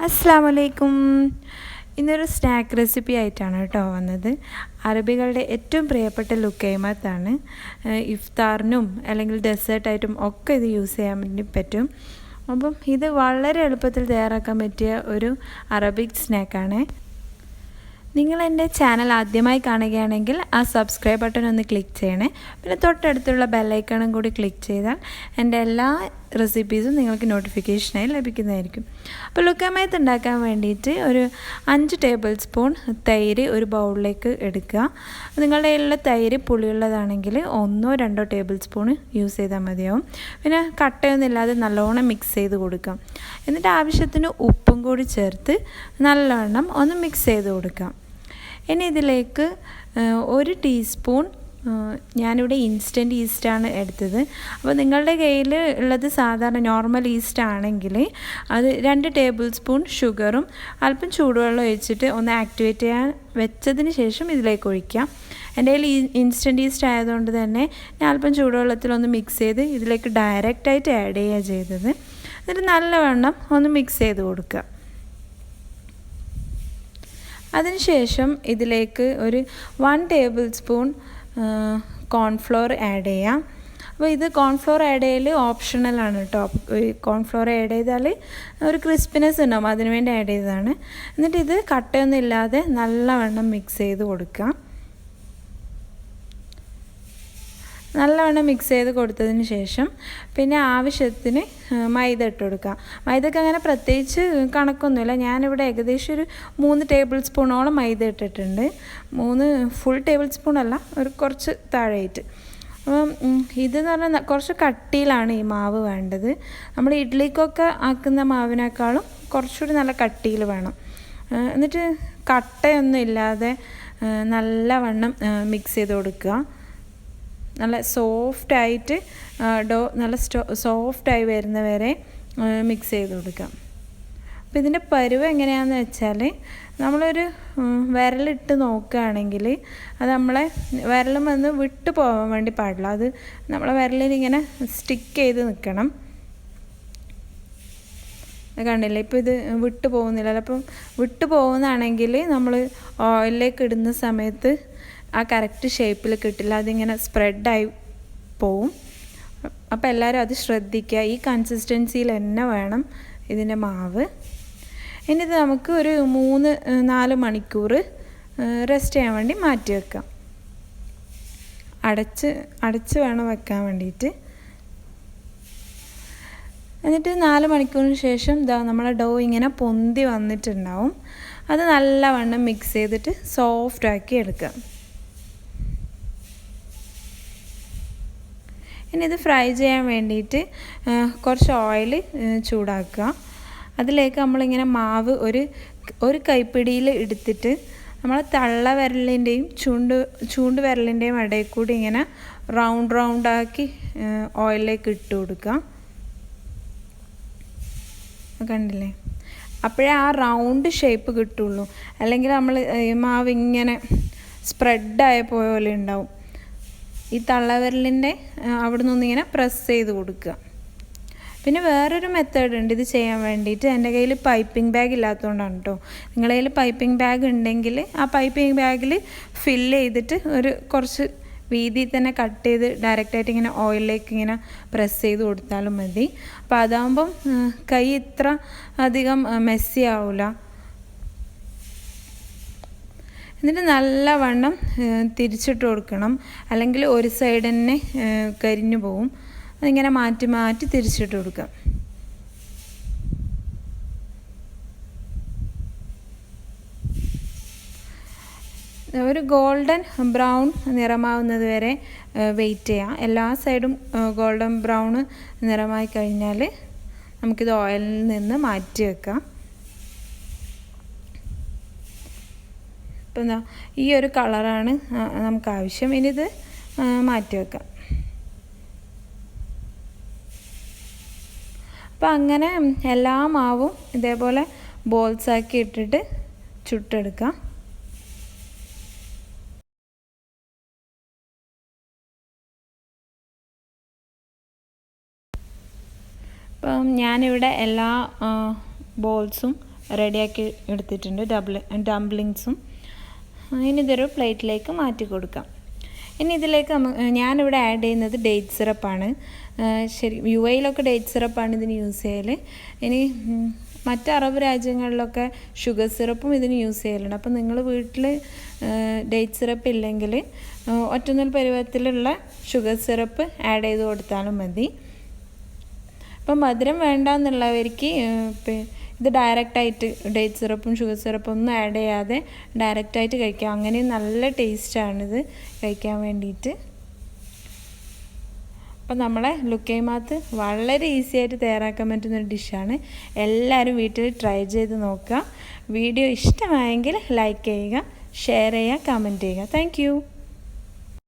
അസ്സലാമലൈക്കും. ഇന്നൊരു snack recipe ആയിട്ടാണ് കേട്ടോ വന്നത്. അറബികളുടെ ഏറ്റവും പ്രിയപ്പെട്ട ലുക്കൈമത്താണ്. ഇഫ്താറിനും അല്ലെങ്കിൽ ഡെസേർട്ടായിട്ടും ഒക്കെ ഇത് യൂസ് ചെയ്യാൻ വേണ്ടി പറ്റും. അപ്പം ഇത് വളരെ എളുപ്പത്തിൽ തയ്യാറാക്കാൻ പറ്റിയ ഒരു അറബിക് സ്നാക്കാണ്. നിങ്ങൾ എൻ്റെ ചാനൽ ആദ്യമായി കാണുകയാണെങ്കിൽ ആ സബ്സ്ക്രൈബ് ബട്ടൺ ഒന്ന് ക്ലിക്ക് ചെയ്യണേ. പിന്നെ തൊട്ടടുത്തുള്ള ബെല്ലൈക്കണും കൂടി ക്ലിക്ക് ചെയ്താൽ എൻ്റെ എല്ലാ റെസിപ്പീസും നിങ്ങൾക്ക് നോട്ടിഫിക്കേഷനായി ലഭിക്കുന്നതായിരിക്കും. അപ്പോൾ ലുക്കൈമത്ത് ഉണ്ടാക്കാൻ വേണ്ടിയിട്ട് ഒരു 5 ടേബിൾ സ്പൂൺ തൈര് ഒരു ബൗളിലേക്ക് എടുക്കുക. നിങ്ങളുടെ കയ്യിലുള്ള തൈര് പുളിയുള്ളതാണെങ്കിൽ 1-2 ടേബിൾ സ്പൂൺ യൂസ് ചെയ്താൽ മതിയാവും. പിന്നെ കട്ടയൊന്നും ഇല്ലാതെ നല്ലോണം മിക്സ് ചെയ്ത് കൊടുക്കാം. എന്നിട്ട് ആവശ്യത്തിന് ഉപ്പും കൂടി ചേർത്ത് നല്ലവണ്ണം ഒന്ന് മിക്സ് ചെയ്ത് കൊടുക്കാം. ഇനി ഇതിലേക്ക് 1 ടീസ്പൂൺ ഞാനിവിടെ ഇൻസ്റ്റൻറ്റ് ഈസ്റ്റാണ് എടുത്തത്. അപ്പോൾ നിങ്ങളുടെ കയ്യിൽ ഉള്ളത് സാധാരണ നോർമൽ ഈസ്റ്റ് ആണെങ്കിൽ അത് 2 ടേബിൾ സ്പൂൺ ഷുഗറും അല്പം ചൂടുവെള്ളം ഒഴിച്ചിട്ട് ഒന്ന് ആക്ടിവേറ്റ് ചെയ്യാൻ വെച്ചതിന് ശേഷം ഇതിലേക്ക് ഒഴിക്കാം. എൻ്റെ കയ്യിൽ ഇൻസ്റ്റൻറ്റ് ഈസ്റ്റ് ആയതുകൊണ്ട് തന്നെ ഞാൻ അല്പം ചൂടുവെള്ളത്തിലൊന്ന് മിക്സ് ചെയ്ത് ഇതിലേക്ക് ഡയറക്റ്റായിട്ട് ആഡ് ചെയ്യുക ചെയ്തത്. എന്നിട്ട് നല്ലവണ്ണം ഒന്ന് മിക്സ് ചെയ്ത് കൊടുക്കുക. അതിനുശേഷം ഇതിലേക്ക് ഒരു 1 ടേബിൾ സ്പൂൺ കോൺഫ്ലോർ ആഡ് ചെയ്യാം. അപ്പോൾ ഇത് കോൺഫ്ലോർ ആഡ് ചെയ്യൽ ഓപ്ഷണലാണ് കേട്ടോ. കോൺഫ്ലോർ ആഡ് ചെയ്താൽ ഒരു ക്രിസ്പിനെസ് ഉണ്ടാവും, അതിനുവേണ്ടി ആഡ് ചെയ്തതാണ്. എന്നിട്ട് ഇത് കട്ടയൊന്നും ഇല്ലാതെ നല്ലവണ്ണം മിക്സ് ചെയ്ത് കൊടുക്കാം. നല്ലവണ്ണം മിക്സ് ചെയ്ത് കൊടുത്തതിന് ശേഷം പിന്നെ ആവശ്യത്തിന് മൈദ ഇട്ട് കൊടുക്കുക. മൈദക്ക് അങ്ങനെ പ്രത്യേകിച്ച് കണക്കൊന്നുമില്ല. ഞാനിവിടെ ഏകദേശം ഒരു 3 ടേബിൾ സ്പൂണോളം മൈദ ഇട്ടിട്ടുണ്ട്. 3 ഫുൾ ടേബിൾ സ്പൂൺ അല്ല, ഒരു കുറച്ച് താഴെയായിട്ട്. അപ്പം ഇതെന്ന് പറഞ്ഞാൽ കുറച്ച് കട്ടിയിലാണ് ഈ മാവ് വേണ്ടത്. നമ്മൾ ഇഡ്ഡലിക്കൊക്കെ ആക്കുന്ന മാവിനേക്കാളും കുറച്ചുകൂടി നല്ല കട്ടിയിൽ വേണം. എന്നിട്ട് കട്ടയൊന്നും ഇല്ലാതെ നല്ലവണ്ണം മിക്സ് ചെയ്ത് കൊടുക്കുക. നല്ല സോഫ്റ്റായിട്ട് ഡോ നല്ല സോഫ്റ്റായി വരുന്നവരെ മിക്സ് ചെയ്ത് കൊടുക്കാം. അപ്പോൾ ഇതിൻ്റെ പരുവ് എങ്ങനെയാണെന്ന് വെച്ചാൽ നമ്മളൊരു വിരലിട്ട് നോക്കുകയാണെങ്കിൽ അത് നമ്മളെ വിരലും വന്ന് വിട്ടു പോകാൻ വേണ്ടി പാടില്ല. അത് നമ്മളെ വിരലിനിങ്ങനെ സ്റ്റിക്ക് ചെയ്ത് നിൽക്കണം. കണ്ടില്ലേ, ഇപ്പോൾ ഇത് വിട്ടു പോകുന്നില്ലല്ലോ. അപ്പം വിട്ടു പോകുന്നതാണെങ്കിൽ നമ്മൾ ഓയിലിലേക്ക് ഇടുന്ന സമയത്ത് ആ കറക്റ്റ് ഷേപ്പിൽ കിട്ടില്ല, അതിങ്ങനെ സ്പ്രെഡായി പോവും. അപ്പോൾ എല്ലാവരും അത് ശ്രദ്ധിക്കുക. ഈ കൺസിസ്റ്റൻസിയിൽ തന്നെ വേണം ഇതിൻ്റെ മാവ്. ഇനി ഇത് നമുക്ക് ഒരു 3-4 മണിക്കൂർ റെസ്റ്റ് ചെയ്യാൻ വേണ്ടി മാറ്റി വെക്കാം. അടച്ച് വേണം വെക്കാൻ വേണ്ടിയിട്ട്. എന്നിട്ട് 4 മണിക്കൂറിന് ശേഷം നമ്മളെ ഡോ ഇങ്ങനെ പൊന്തി വന്നിട്ടുണ്ടാവും. അത് നല്ലവണ്ണം മിക്സ് ചെയ്തിട്ട് സോഫ്റ്റാക്കി എടുക്കാം. ഇനി ഇത് ഫ്രൈ ചെയ്യാൻ വേണ്ടിയിട്ട് കുറച്ച് ഓയിൽ ചൂടാക്കുക. അതിലേക്ക് നമ്മളിങ്ങനെ മാവ് ഒരു കൈപ്പിടിയിൽ എടുത്തിട്ട് നമ്മൾ തള്ള വിരലിൻ്റെയും ചൂണ്ട് വിരലിൻ്റെയും ഇടയിൽ കൂടി ഇങ്ങനെ റൗണ്ടാക്കി ഓയിലിലേക്ക് ഇട്ട് കൊടുക്കുക. കണ്ടില്ലേ, അപ്പോഴേ ആ റൗണ്ട് ഷേപ്പ് കിട്ടുള്ളൂ. അല്ലെങ്കിൽ നമ്മൾ മാവ് ഇങ്ങനെ സ്പ്രെഡായ പോലെ ഉണ്ടാവും. ഈ തള്ളവിരലിൻ്റെ അവിടെ നിന്നിങ്ങനെ പ്രസ് ചെയ്ത് കൊടുക്കുക. പിന്നെ വേറൊരു മെത്തേഡ് ഉണ്ട് ഇത് ചെയ്യാൻ വേണ്ടിയിട്ട്. എൻ്റെ കയ്യിൽ പൈപ്പിംഗ് ബാഗ് ഇല്ലാത്തതുകൊണ്ടാണ് കേട്ടോ. നിങ്ങളുടെ കയ്യിൽ പൈപ്പിംഗ് ബാഗ് ഉണ്ടെങ്കിൽ ആ പൈപ്പിംഗ് ബാഗിൽ ഫില്ല് ചെയ്തിട്ട് കുറച്ച് വീതിയിൽ തന്നെ കട്ട് ചെയ്ത് ഡയറക്റ്റായിട്ട് ഇങ്ങനെ ഓയിലിലേക്ക് ഇങ്ങനെ പ്രസ് ചെയ്ത് കൊടുത്താലും മതി. അപ്പോൾ അതാകുമ്പം കൈ ഇത്ര അധികം മെസ്സി ആവില്ല. എന്നിട്ട് നല്ലവണ്ണം തിരിച്ചിട്ട് കൊടുക്കണം, അല്ലെങ്കിൽ ഒരു സൈഡ് തന്നെ കരിഞ്ഞു പോവും. അതിങ്ങനെ മാറ്റി തിരിച്ചിട്ട് കൊടുക്കാം. ഒരു ഗോൾഡൻ ബ്രൗൺ നിറമാവുന്നത് വരെ വെയിറ്റ് ചെയ്യാം. എല്ലാ സൈഡും ഗോൾഡൻ ബ്രൗൺ നിറമായി കഴിഞ്ഞാൽ നമുക്കിത് ഓയിലിൽ നിന്ന് മാറ്റി വെക്കാം. ഇപ്പം ഈ ഒരു കളറാണ് നമുക്ക് ആവശ്യം. ഇനി ഇത് മാറ്റി വെക്കാം. അപ്പം അങ്ങനെ എല്ലാ മാവും ഇതേപോലെ ബോൾസാക്കി ഇട്ടിട്ട് ചുട്ടെടുക്കാം. അപ്പം ഞാനിവിടെ എല്ലാ ബോൾസും റെഡിയാക്കി എടുത്തിട്ടുണ്ട്. ഡംപ്ലിങ്സും. ഇനി ഇതൊരു പ്ലേറ്റിലേക്ക് മാറ്റി കൊടുക്കാം. ഇനി ഇതിലേക്ക് ഞാനിവിടെ ആഡ് ചെയ്യുന്നത് ഡേറ്റ് സിറപ്പാണ്. ശരി, UAE ഡേറ്റ് സിറപ്പാണ് ഇതിന് യൂസ് ചെയ്യൽ. ഇനി മറ്റ് അറബ് രാജ്യങ്ങളിലൊക്കെ ഷുഗർ സിറപ്പും ഇതിന് യൂസ് ചെയ്യലുണ്ട്. അപ്പോൾ നിങ്ങൾ വീട്ടിൽ ഡേറ്റ് സിറപ്പ് ഇല്ലെങ്കിൽ ഒറ്റനൂൽ പരുവത്തിലുള്ള ഷുഗർ സിറപ്പ് ആഡ് ചെയ്ത് കൊടുത്താലും മതി. അപ്പം മധുരം വേണ്ടെന്നുള്ളവർക്ക് ഇത് ഡയറക്റ്റായിട്ട് ഡേറ്റ് സിറപ്പും ഷുഗർ സിറപ്പും ഒന്നും ആഡ് ചെയ്യാതെ ഡയറക്റ്റായിട്ട് കഴിക്കാം. അങ്ങനെ നല്ല ടേസ്റ്റാണിത് കഴിക്കാൻ വേണ്ടിയിട്ട്. അപ്പം നമ്മളെ ലുക്കൈമാത്ത് വളരെ ഈസി ആയിട്ട് തയ്യാറാക്കാൻ പറ്റുന്നൊരു ഡിഷാണ്. എല്ലാവരും വീട്ടിൽ ട്രൈ ചെയ്ത് നോക്കുക. വീഡിയോ ഇഷ്ടമായെങ്കിൽ ലൈക്ക് ചെയ്യുക, ഷെയർ ചെയ്യുക, കമൻറ്റ് ചെയ്യുക. താങ്ക്